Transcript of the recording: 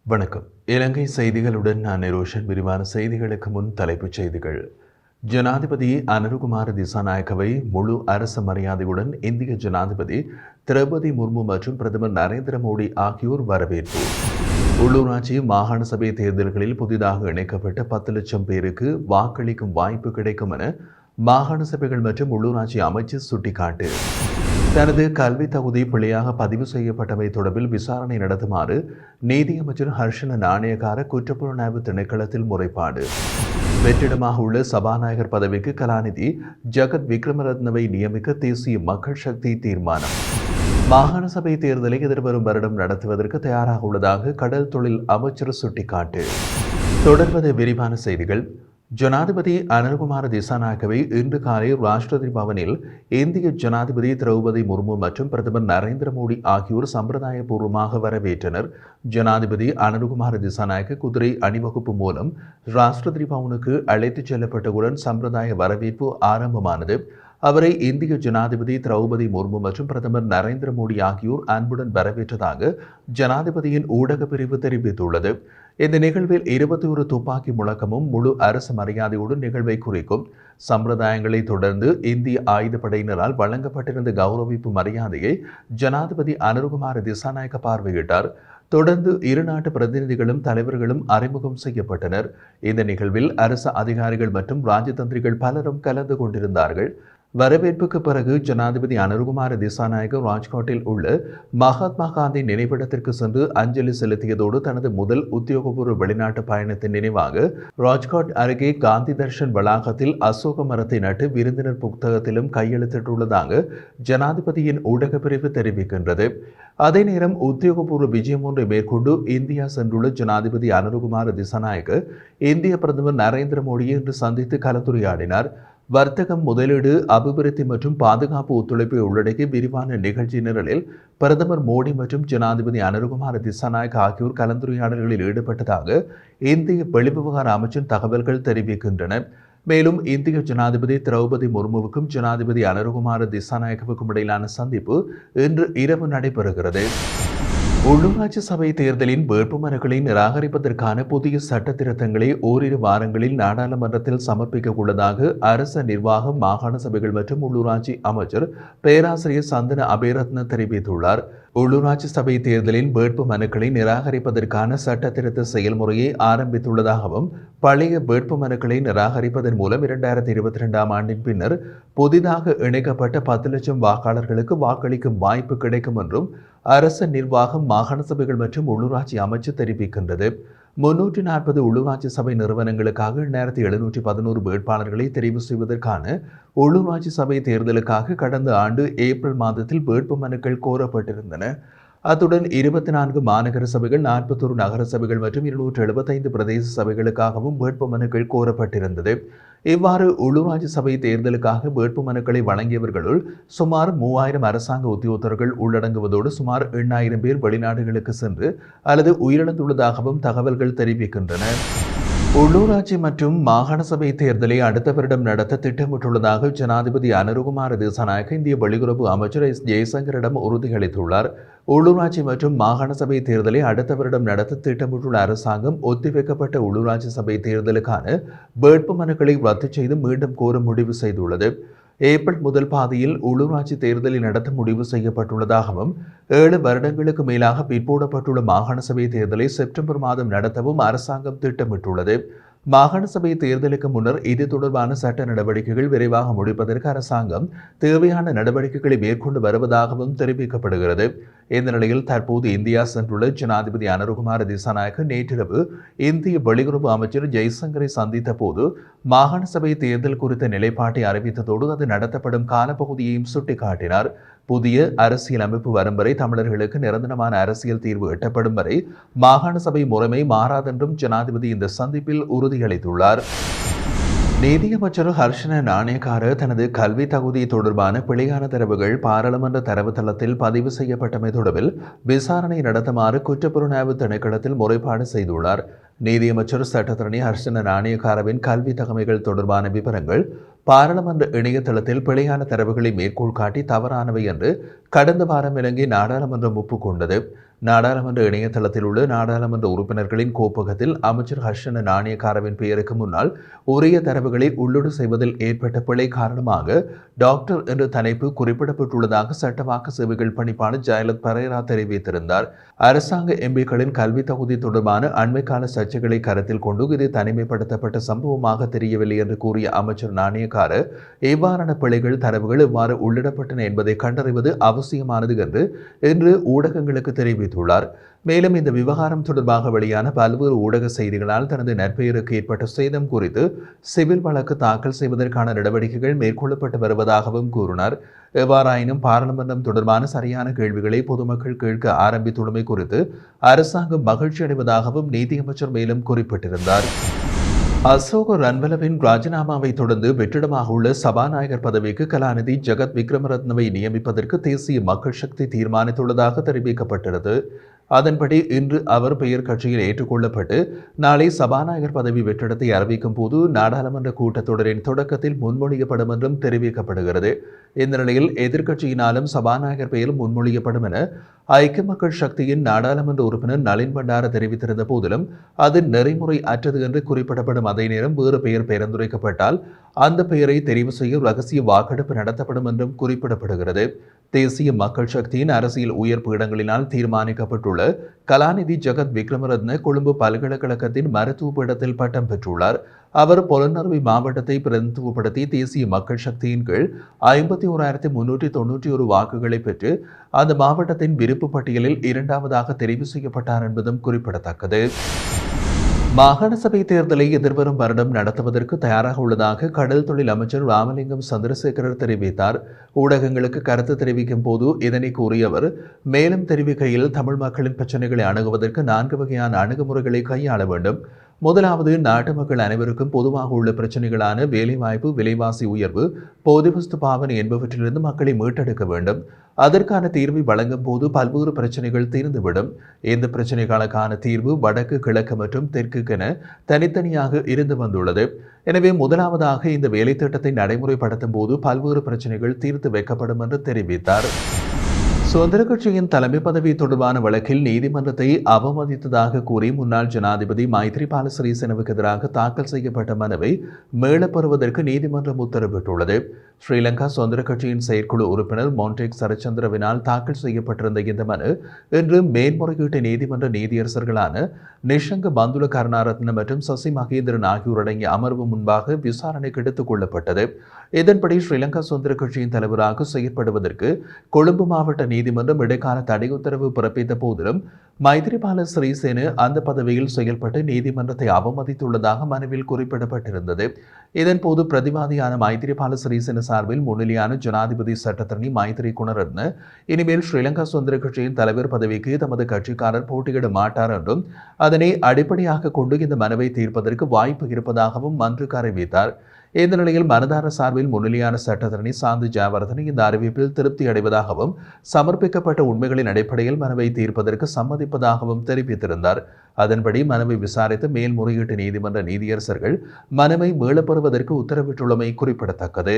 வணக்கம். இலங்கை செய்திகளுடன் நான் நிரோஷன். விரிவான செய்திகளுக்கு முன் தலைப்புச் செய்திகள். ஜனாதிபதி அனுருகுமார திசாநாயக்கவை முழு அரசு மரியாதையுடன் இந்திய ஜனாதிபதி திரௌபதி முர்மு மற்றும் பிரதமர் நரேந்திர மோடி ஆகியோர் வரவேற்பு. உள்ளூராட்சி மாகாண சபை தேர்தல்களில் புதிதாக இணைக்கப்பட்ட 10 லட்சம் பேருக்கு வாக்களிக்கும் வாய்ப்பு கிடைக்கும் என மாகாண சபைகள் மற்றும் உள்ளூராட்சி அமைச்சர் சுட்டிக்காட்டு. தனது கல்வி தகுதி பிழையாக பதிவு செய்யப்பட்டமை தொடர்பில் விசாரணை நடத்துமாறு நீதியமைச்சர் ஹர்ஷன நாணயக்கார குற்றப்புலனாய்வு திணைக்களத்தில் முறைப்பாடு. வெற்றிடமாக உள்ள சபாநாயகர் பதவிக்கு கலாநிதி ஜகத் விக்ரமரத்னவை நியமிக்க தேசிய மக்கள் சக்தி தீர்மானம். மாகாண சபை தேர்தலை எதிர்வரும் வருடம் நடத்துவதற்கு தயாராக உள்ளதாக கடல் தொழில் அமைச்சர் சுட்டிக்காட்டு. தொடர்வது விரிவான செய்திகள். ஜனாதிபதி அனுருகுமார திசாநாயக்கவை இன்று காலை ராஷ்டிரபதி பவனில் இந்திய ஜனாதிபதி திரௌபதி முர்மு மற்றும் பிரதமர் நரேந்திர மோடி ஆகியோர் சம்பிரதாயபூர்வமாக வரவேற்றனர். ஜனாதிபதி அனுருகுமார திசாநாயக்க குதிரை அணிவகுப்பு மூலம் ராஷ்டிரபதி பவனுக்கு அழைத்துச் செல்லப்பட்டவுடன் சம்பிரதாய வரவேற்பு ஆரம்பமானது. அவரை இந்திய ஜனாதிபதி திரௌபதி முர்மு மற்றும் பிரதமர் நரேந்திர மோடி ஆகியோர் அன்புடன் வரவேற்றதாக ஜனாதிபதியின் ஊடக பிரிவு தெரிவித்துள்ளது. இந்த நிகழ்வில் 21 துப்பாக்கி முழக்கமும் முழு அரசு மரியாதையுடன் நிகழ்வை குறிக்கும். சம்பிரதாயங்களை தொடர்ந்து இந்திய ஆயுதப்படையினரால் வழங்கப்பட்டிருந்த கௌரவிப்பு மரியாதையை ஜனாதிபதி அனுருகுமார திசாநாயக்க பார்வையிட்டார். தொடர்ந்து இரு நாட்டு பிரதிநிதிகளும் தலைவர்களும் அறிமுகம் செய்யப்பட்டனர். இந்த நிகழ்வில் அரசு அதிகாரிகள் மற்றும் ராஜதந்திரிகள் பலரும் கலந்து கொண்டிருந்தார்கள். வரவேற்புக்கு பிறகு ஜனாதிபதி அனுருகுமார திசாநாயக்க ராஜ்காட்டில் உள்ள மகாத்மா காந்தி நினைவிடத்திற்கு சென்று அஞ்சலி செலுத்தியதோடு தனது முதல் உத்தியோகபூர்வ வெளிநாட்டு பயணத்தின் நினைவாக ராஜ்காட் அருகே காந்தி தர்ஷன் வளாகத்தில் அசோக மரத்தை நட்டு விருந்தினர் புத்தகத்திலும் கையெழுத்திட்டுள்ளதாக ஜனாதிபதியின் ஊடக பிரிவு தெரிவிக்கின்றது. அதே நேரம் உத்தியோகபூர்வ விஜயம் ஒன்றை மேற்கொண்டு இந்தியா சென்றுள்ள ஜனாதிபதி அனுருகுமார திசாநாயக்க இந்திய பிரதமர் நரேந்திர மோடியை இன்று சந்தித்து கலந்துரையாடினார். வர்த்தகம், முதலீடு, அபிவிருத்தி மற்றும் பாதுகாப்பு ஒத்துழைப்பை உள்ளடக்கிய விரிவான நிகழ்ச்சி நிரலில் பிரதமர் மோடி மற்றும் ஜனாதிபதி அனுருகுமார திசாநாயக்க ஆகியோர் கலந்துரையாடல்களில் ஈடுபட்டதாக இந்திய வெளிவிவகார அமைச்சின் தகவல்கள் தெரிவிக்கின்றன. மேலும் இந்திய ஜனாதிபதி திரௌபதி முர்முவுக்கும் ஜனாதிபதி அனுருகுமார திசாநாயக்கவுக்கும் இடையிலான சந்திப்பு இன்று இரவு நடைபெறுகிறது. உள்ளூராட்சி சபை தேர்தலின் வேட்புமனுக்களை நிராகரிப்பதற்கான புதிய சட்ட திருத்தங்களை ஓரிரு வாரங்களில் நாடாளுமன்றத்தில் சமர்ப்பிக்க உள்ளதாக அரச நிர்வாகம், மாகாண சபைகள் மற்றும் உள்ளூராட்சி அமைச்சர் பேராசிரியர் சந்தன அபேரத்ன தெரிவித்துள்ளார். உள்ளூராட்சி சபை தேர்தலின் வேட்பு மனுக்களை நிராகரிப்பதற்கான சட்ட திருத்த செயல்முறையை ஆரம்பித்துள்ளதாகவும் பழைய வேட்பு மனுக்களை நிராகரிப்பதன் மூலம் 2022ஆம் ஆண்டின் பின்னர் புதிதாக இணைக்கப்பட்ட 10 லட்சம் வாக்காளர்களுக்கு வாக்களிக்கும் வாய்ப்பு கிடைக்கும் என்றும் அரசு நிர்வாகம், மாகாண சபைகள் மற்றும் உள்ளூராட்சி அமைச்சு தெரிவிக்கின்றது. 340 உள்ளூராட்சி சபை நிறுவனங்களுக்காக 2711 வேட்பாளர்களை தெரிவு செய்வதற்கான உள்ளூராட்சி சபை தேர்தலுக்காக கடந்த ஆண்டு ஏப்ரல் மாதத்தில் வேட்பு மனுக்கள் கோரப்பட்டிருந்தன. அத்துடன் 24 மாநகர சபைகள், 41 நகர சபைகள் மற்றும் 275 பிரதேச சபைகளுக்காகவும் வேட்பு மனுக்கள் கோரப்பட்டிருந்தது. இவ்வாறு உள்ளூராட்சி சபை தேர்தலுக்காக வேட்பு மனுக்களை வழங்கியவர்களுள் சுமார் 3000 அரசாங்க உத்தியோகத்தர்கள் உள்ளடங்குவதோடு சுமார் 8000 பேர் வெளிநாடுகளுக்கு சென்று அல்லது உயிரிழந்துள்ளதாகவும் தகவல்கள் தெரிவிக்கின்றன. உள்ளூராட்சி மற்றும் மாகாண சபை தேர்தலை அடுத்த வருடம் நடத்த திட்டமிட்டுள்ளதாக ஜனாதிபதி அனுருகுமார திசாநாயக்க இந்திய வெளியுறவு அமைச்சர் எஸ். ஜெய்சங்கரிடம் உறுதியளித்துள்ளார். உள்ளூராட்சி மற்றும் மாகாண சபை தேர்தலை அடுத்த வருடம் நடத்த திட்டமிட்டுள்ள அரசாங்கம் ஒத்திவைக்கப்பட்ட உள்ளூராட்சி சபை தேர்தலுக்கான வேட்பு மனுக்களை ரத்து செய்து மீண்டும் கோர முடிவு செய்துள்ளது. ஏப்ரல் முதல் பாதியில் உள்ளூராட்சி தேர்தலை நடத்த முடிவு செய்யப்பட்டுள்ளதாகவும் 7 வருடங்களுக்கு மேலாக பிற்போடப்பட்டுள்ள மாகாண சபை தேர்தலை செப்டம்பர் மாதம் நடத்தவும் அரசாங்கம் திட்டமிட்டுள்ளது. மாகாண சபை தேர்தலுக்கு முன்னர் இது தொடர்பான சட்ட நடவடிக்கைகள் விரைவாக முடிப்பதற்கு அரசாங்கம் தேவையான நடவடிக்கைகளை மேற்கொண்டு வருவதாகவும் தெரிவிக்கப்படுகிறது. இந்த நிலையில் தற்போது இந்தியா சென்றுள்ள ஜனாதிபதி அனுருகுமார திசாநாயக்க நேற்றிரவு இந்திய வெளியுறவு அமைச்சர் ஜெய்சங்கரை சந்தித்த போது மாகாண சபை தேர்தல் குறித்த நிலைப்பாட்டை அறிவித்ததோடு அது நடத்தப்படும் காலப்பகுதியையும் சுட்டிக்காட்டினார். புதிய அரசியல் அமைப்பு வரும் வரை தமிழர்களுக்கு நிரந்தரமான அரசியல் தீர்வு எட்டப்படும் வரை மாகாண சபை முறைமை மாறாதென்றும் ஜனாதிபதி இந்த சந்திப்பில் உறுதியளித்துள்ளார். நீதியமைச்சர் ஹர்ஷன நாணயக்கார தனது கல்வி தகுதி தொடர்பான பிழையான தரவுகள் பாராளுமன்ற தரவுத்தளத்தில் பதிவு செய்யப்பட்டமை தொடர்பில் விசாரணை நடத்துமாறு குற்றப்புலனாய்வு திணைக்களத்தில் முறைப்பாடு செய்துள்ளார். நீதியமைச்சர் சட்டத்தரணி ஹர்ஷன நாணயக்காரவின் கல்வி தகமைகள் தொடர்பான விவரங்கள் பாராளுமன்ற இணையதளத்தில் பிழையான தரவுகளை மேற்கோள் காட்டி தவறானவை என்று கடந்த வாரம் இலங்கை நாடாளுமன்றம் ஒப்புக்கொண்டது. நாடாளுமன்ற இணையதளத்தில் உள்ள நாடாளுமன்ற உறுப்பினர்களின் கோப்பகத்தில் அமைச்சர் ஹர்ஷன நாணயக்காரவின் பெயருக்கு முன்னால் உரிய தரவுகளை உள்ளீடு செய்வதில் ஏற்பட்ட பிழை காரணமாக டாக்டர் என்ற தலைப்பு குறிப்பிடப்பட்டுள்ளதாக சட்டவாக்க சேவைகள் பணிப்பாளர் ஜெயலத் பரேரா தெரிவித்திருந்தார். அரசாங்க எம்பிக்களின் கல்வி தகுதி தொடர்பான அண்மைக்கால சர்ச்சைகளை கருத்தில் கொண்டு இது தனிமைப்படுத்தப்பட்ட சம்பவமாக தெரியவில்லை என்று கூறிய அமைச்சர் நாணயக்கார எவ்வாறான பிழைகள் தரவுகள் எவ்வாறு உள்ளிடப்பட்டன என்பதை கண்டறிவது அவசியமானது என்று இன்று ஊடகங்களுக்கு தெரிவித்தார். மேலும் இந்த விவகாரம் தொடர்பாக வெளியான பல்வேறு ஊடக செய்திகளால் தனது நற்பெயருக்கு ஏற்பட்ட சேதம் குறித்து சிவில் வழக்கு தாக்கல் செய்வதற்கான நடவடிக்கைகள் மேற்கொள்ளப்பட்டு வருவதாகவும் கூறினார். எவ்வாறாயினும் பாராளுமன்றம் தொடர்பான சரியான கேள்விகளை பொதுமக்கள் கேட்க ஆரம்பித்துள்ளமை குறித்து அரசாங்கம் மகிழ்ச்சி அடைவதாகவும் நீதியமைச்சர் மேலும் குறிப்பிட்டிருந்தார். அசோக ரன்வலவின் ராஜினாமாவை தொடர்ந்து வெற்றிடமாக உள்ள சபாநாயகர் பதவிக்கு கலாநிதி ஜெகத் விக்ரமரத்னவை நியமிப்பதற்கு தேசிய மக்கள் சக்தி தீர்மானித்துள்ளதாக தெரிவிக்கப்பட்டது. அதன்படி இன்று அவர் பெயர் கட்சியில் ஏற்றுக்கொள்ளப்பட்டு நாளை சபாநாயகர் பதவி வெற்றிடத்தை அறிவிக்கும் போது நாடாளுமன்ற கூட்டத்தொடரின் தொடக்கத்தில் முன்மொழியப்படும் என்றும் தெரிவிக்கப்படுகிறது. இந்த நிலையில் எதிர்க்கட்சியினாலும் சபாநாயகர் பெயர் முன்மொழியப்படும் என ஐக்கிய மக்கள் சக்தியின் நாடாளுமன்ற உறுப்பினர் நளின் பண்டார தெரிவித்திருந்த போதிலும் அது நெறிமுறை அற்றது என்று குறிப்பிடப்படும் அதே நேரம் வேறு பெயர் பரிந்துரைக்கப்பட்டால் அந்த பெயரை தெரிவு செய்ய ரகசிய வாக்கெடுப்பு நடத்தப்படும் என்றும் குறிப்பிடப்படுகிறது. தேசிய மக்கள் சக்தியின் அரசியல் உயர் பீடங்களினால் தீர்மானிக்கப்பட்டுள்ள கலாநிதி ஜெகத் விக்ரமரத்ன கொழும்பு பல்கலைக்கழகத்தின் மருத்துவ பீடத்தில் பட்டம் பெற்றுள்ளார். அவர் பொலன்னறுவை மாவட்டத்தை பிரதிநிதித்துவப்படுத்தி தேசிய மக்கள் சக்தியின் கீழ் 51,391 வாக்குகளை பெற்று அந்த மாவட்டத்தின் விருப்பு பட்டியலில் இரண்டாவதாக தெரிவு செய்யப்பட்டார் என்பதும் குறிப்பிடத்தக்கது. மாகாண சபை தேர்தலை எதிர்வரும் வருடம் நடத்துவதற்கு தயாராக உள்ளதாக கடல் தொழில் அமைச்சர் ராமலிங்கம் சந்திரசேகரர் தெரிவித்தார். ஊடகங்களுக்கு கருத்து தெரிவிக்கும் போது இதனை கூறிய அவர் மேலும் தெரிவிக்கையில் தமிழ் மக்களின் பிரச்சனைகளை அணுகுவதற்கு 4 வகையான அணுகுமுறைகளை கையாள வேண்டும். முதலாவது, நாட்டு மக்கள் அனைவருக்கும் பொதுவாக உள்ள பிரச்சனைகளான வேலைவாய்ப்பு, விலைவாசி உயர்வு, போதைவஸ்து பாவனை என்பவற்றிலிருந்து மக்களை மீட்டெடுக்க வேண்டும். அதற்கான தீர்வை வழங்கும் போது பல்வேறு பிரச்சனைகள் தீர்ந்துவிடும். இந்த பிரச்சனைகளுக்கான தீர்வு வடக்கு, கிழக்கு மற்றும் தெற்குக்கென தனித்தனியாக இருந்து வந்துள்ளது. எனவே முதலாவதாக இந்த வேலை திட்டத்தை நடைமுறைப்படுத்தும் போது பல்வேறு பிரச்சனைகள் தீர்த்து வைக்கப்படும் என்று தெரிவித்தார். சுதந்திர கட்சியின் தலைமை பதவி தொடர்பான வழக்கில் நீதிமன்றத்தை அவமதித்ததாக கூறி முன்னாள் ஜனாதிபதி மைத்ரிபால சிறிசேனவுக்கு எதிராக தாக்கல் செய்யப்பட்ட மனுவை மீளப்பெறுவதற்கு நீதிமன்றம் உத்தரவிட்டுள்ளது. ஸ்ரீலங்கா சுதந்திர கட்சியின் செயற்குழு உறுப்பினர் மொன்டேக் சரச்சந்திரவினால் தாக்கல் செய்யப்பட்டிருந்த இந்த மனு இன்று மேன்முறையீட்டு நீதிமன்ற நீதியரசர்களான நிஷங்க பந்துல கருணாரத்ன மற்றும் சசி மகேந்திரன் ஆகியோர் அடங்கிய அமர்வு முன்பாக விசாரணைக்கு எடுத்துக் கொள்ளப்பட்டது. இதன்படி ஸ்ரீலங்கா சுதந்திர கட்சியின் தலைவராக செயற்படுவதற்கு கொழும்பு மாவட்ட நீதிமன்றம் இடைக்கால தடை உத்தரவு பிறப்பித்த போதிலும் மைத்ரிபால சிறிசேன அந்த பதவியில் செயல்பட்டு நீதிமன்றத்தை அவமதித்துள்ளதாக மனுவில் குறிப்பிடப்பட்டிருந்தது. இதன்போது பிரதிவாதியான மைத்ரிபால சிறிசேன சார்பில் முன்னிலையான ஜனாதிபதி சட்டத்தரணி மைத்ரி குணரத்ன இனிமேல் ஸ்ரீலங்கா சுதந்திர கட்சியின் தலைவர் பதவிக்கு தமது கட்சிக்காரர் போட்டியிட மாட்டார் என்றும் அதனை அடிப்படையாக கொண்டு இந்த மனுவை தீர்ப்பதற்கு வாய்ப்பு இருப்பதாகவும் மன்றுக்கு அறிவித்தார். இந்த நிலையில் மனுதாரர் சார்பில் முன்னிலையான சட்டத்தரணி சாந்தி ஜெயவர்தன இந்த அறிவிப்பில் திருப்தி அடைவதாகவும் சமர்ப்பிக்கப்பட்ட உண்மைகளின் அடிப்படையில் மனுவை தீர்ப்பதற்கு சம்மதிப்பதாகவும் தெரிவித்திருந்தார். அதன்படி மனுவை விசாரித்த மேல்முறையீட்டு நீதிமன்ற நீதியரசர்கள் மனுவை மீளப்பெறுவதற்கு உத்தரவிட்டுள்ளமை குறிப்பிடத்தக்கது.